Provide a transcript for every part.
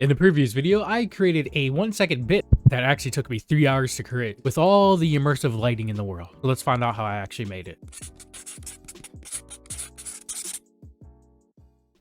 In the previous video, I created a 1-second bit that actually took me 3 hours to create with all the immersive lighting in the world. So let's find out how I actually made it.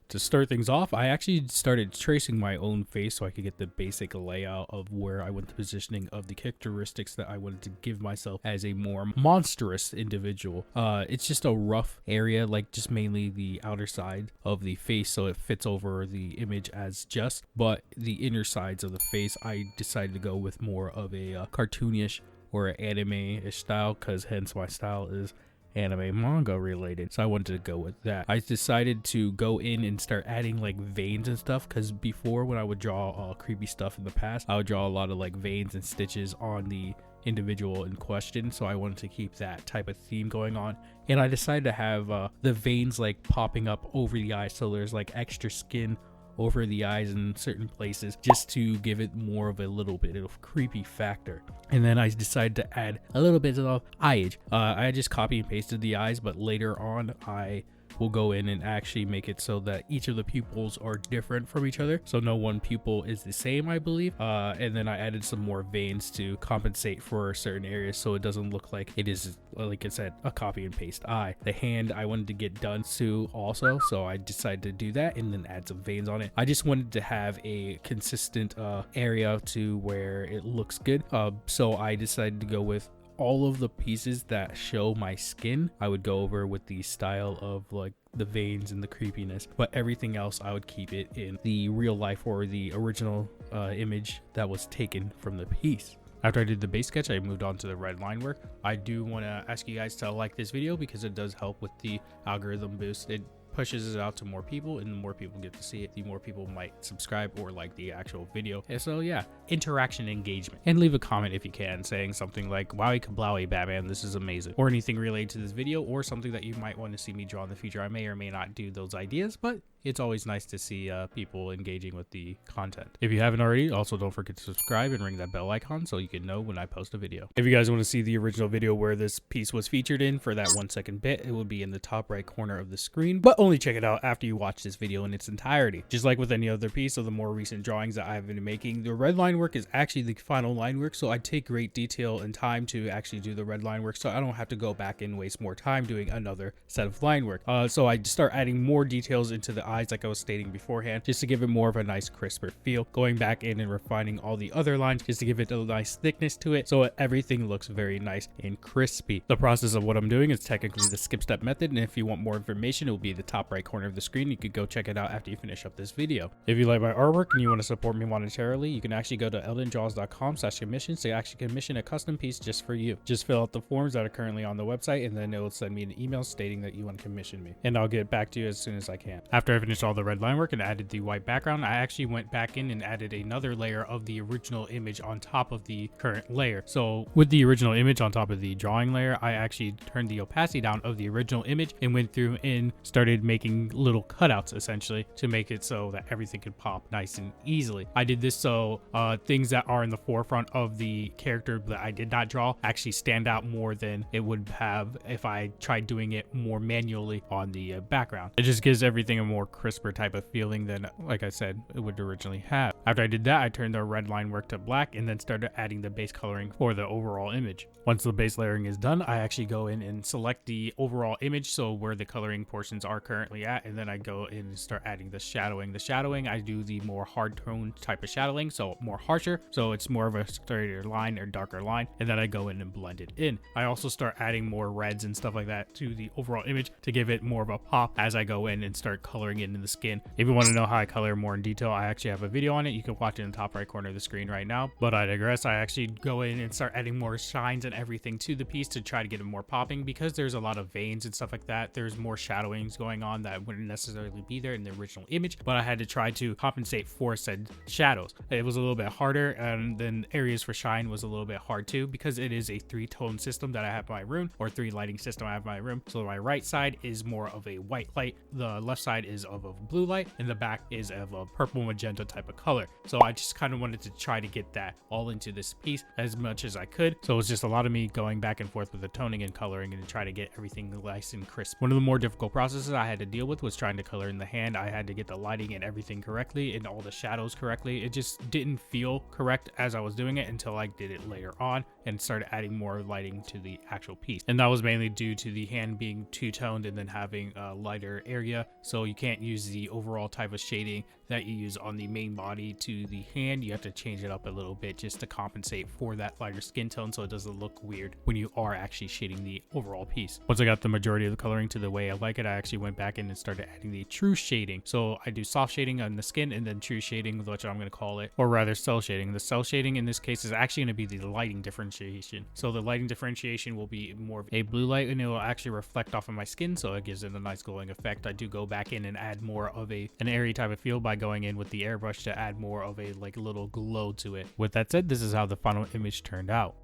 To start things off, I actually started tracing my own face so I could get the basic layout of where I want the positioning of the characteristics that I wanted to give myself as a more monstrous individual. It's just a rough area, like just mainly the outer side of the face so it fits over the image as just, but the inner sides of the face I decided to go with more of a cartoonish or anime-ish style, because hence my style is anime manga related, so I wanted to go with that. I decided to go in and start adding like veins and stuff, because before when I would draw creepy stuff in the past, I would draw a lot of like veins and stitches on the individual in question, so I wanted to keep that type of theme going on. And I decided to have the veins like popping up over the eyes, so there's like extra skin over the eyes in certain places, just to give it more of a little bit of creepy factor. And then I decided to add a little bit of eye edge. I just copy and pasted the eyes, but later on I will go in and actually make it so that each of the pupils are different from each other, so no one pupil is the same, I believe. And then I added some more veins to compensate for certain areas, so it doesn't look like it is, like I said, a copy and paste eye. The hand I wanted to get done too also, so I decided to do that and then add some veins on it. I just wanted to have a consistent area to where it looks good, so I decided to go with all of the pieces that show my skin. I would go over with the style of like the veins and the creepiness, but everything else I would keep it in the real life or the original image that was taken from the piece. After I did the base sketch, I moved on to the red line work. I do want to ask you guys to like this video because it does help with the algorithm boost. It pushes it out to more people, and the more people get to see it, the more people might subscribe or like the actual video. And so yeah, interaction, engagement, and leave a comment if you can, saying something like "Wowie kablowie Batman, this is amazing," or anything related to this video, or something that you might want to see me draw in the future. I may or may not do those ideas, but it's always nice to see people engaging with the content. If you haven't already, also don't forget to subscribe and ring that bell icon so you can know when I post a video. If you guys want to see the original video where this piece was featured in for that 1-second bit, it will be in the top right corner of the screen, but only check it out after you watch this video in its entirety. Just like with any other piece of the more recent drawings that I've been making, the red line work is actually the final line work, so I take great detail and time to actually do the red line work, so I don't have to go back and waste more time doing another set of line work. So I start adding more details into the eyes, like I was stating beforehand, just to give it more of a nice crisper feel, going back in and refining all the other lines just to give it a nice thickness to it, so everything looks very nice and crispy. The process of what I'm doing is technically the skip step method, and if you want more information, it will be the top right corner of the screen. You could go check it out after you finish up this video. If you like my artwork and you want to support me monetarily, you can actually go to eldenjaws.com/commissions to actually commission a custom piece just for you. Just fill out the forms that are currently on the website, and then it will send me an email stating that you want to commission me, and I'll get back to you as soon as I can. After I finish all the red line work and added the white background, I actually went back in and added another layer of the original image on top of the current layer. So with the original image on top of the drawing layer, I actually turned the opacity down of the original image and went through and started making little cutouts essentially to make it so that everything could pop nice and easily. I did this so things that are in the forefront of the character that I did not draw actually stand out more than it would have if I tried doing it more manually on the background. It just gives everything a more crisper type of feeling than, like I said, it would originally have. After I did that, I turned the red line work to black and then started adding the base coloring for the overall image. Once the base layering is done, I actually go in and select the overall image, so where the coloring portions are currently at, and then I go in and start adding the shadowing. The shadowing, I do the more hard tone type of shadowing, so more harsher, so it's more of a straighter line or darker line, and then I go in and blend it in. I also start adding more reds and stuff like that to the overall image to give it more of a pop as I go in and start coloring it in the skin. If you want to know how I color more in detail, I actually have a video on it. You can watch it in the top right corner of the screen right now, but I digress. I actually go in and start adding more shines and everything to the piece to try to get it more popping, because there's a lot of veins and stuff like that. There's more shadowings going on that wouldn't necessarily be there in the original image, but I had to try to compensate for said shadows. It was a little bit harder, and then areas for shine was a little bit hard too, because it is a 3-tone system that I have in my room, or 3 lighting system I have in my room. So my right side is more of a white light, the left side is of a blue light and the back is of a purple magenta type of color. So I just kind of wanted to try to get that all into this piece as much as I could. So it was just a lot of me going back and forth with the toning and coloring and to try to get everything nice and crisp. One of the more difficult processes I had to deal with was trying to color in the hand. I had to get the lighting and everything correctly and all the shadows correctly. It just didn't feel correct as I was doing it until I did it later on and started adding more lighting to the actual piece. And that was mainly due to the hand being two-toned and then having a lighter area. So you can't use the overall type of shading that you use on the main body to the hand. You have to change it up a little bit just to compensate for that lighter skin tone so it doesn't look weird when you are actually shading the overall piece. Once I got the majority of the coloring to the way I like it, I actually went back in and started adding the true shading. So I do soft shading on the skin and then true shading, which I'm going to call it, or rather cell shading. The cell shading in this case is actually going to be the lighting differentiation. So the lighting differentiation will be more of a blue light and it will actually reflect off of my skin, so it gives it a nice glowing effect. I do go back in and add more of an airy type of feel by going in with the airbrush to add more of a like little glow to it. With that said, this is how the final image turned out.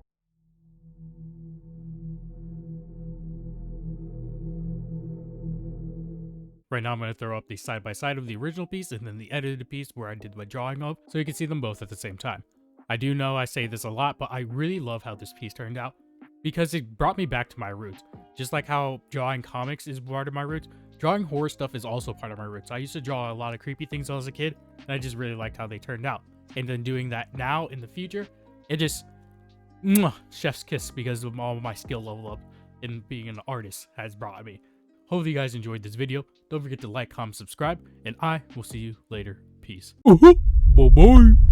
Right now I'm going to throw up the side by side of the original piece and then the edited piece where I did my drawing of, so you can see them both at the same time. I do know I say this a lot, but I really love how this piece turned out because it brought me back to my roots. Just like how drawing comics is part of my roots, drawing horror stuff is also part of my roots. I used to draw a lot of creepy things when I was a kid, and I just really liked how they turned out. And then doing that now in the future, it just chef's kiss because of all my skill level up in being an artist has brought me. Hopefully you guys enjoyed this video. Don't forget to like, comment, subscribe, and I will see you later. Peace. Bye-bye.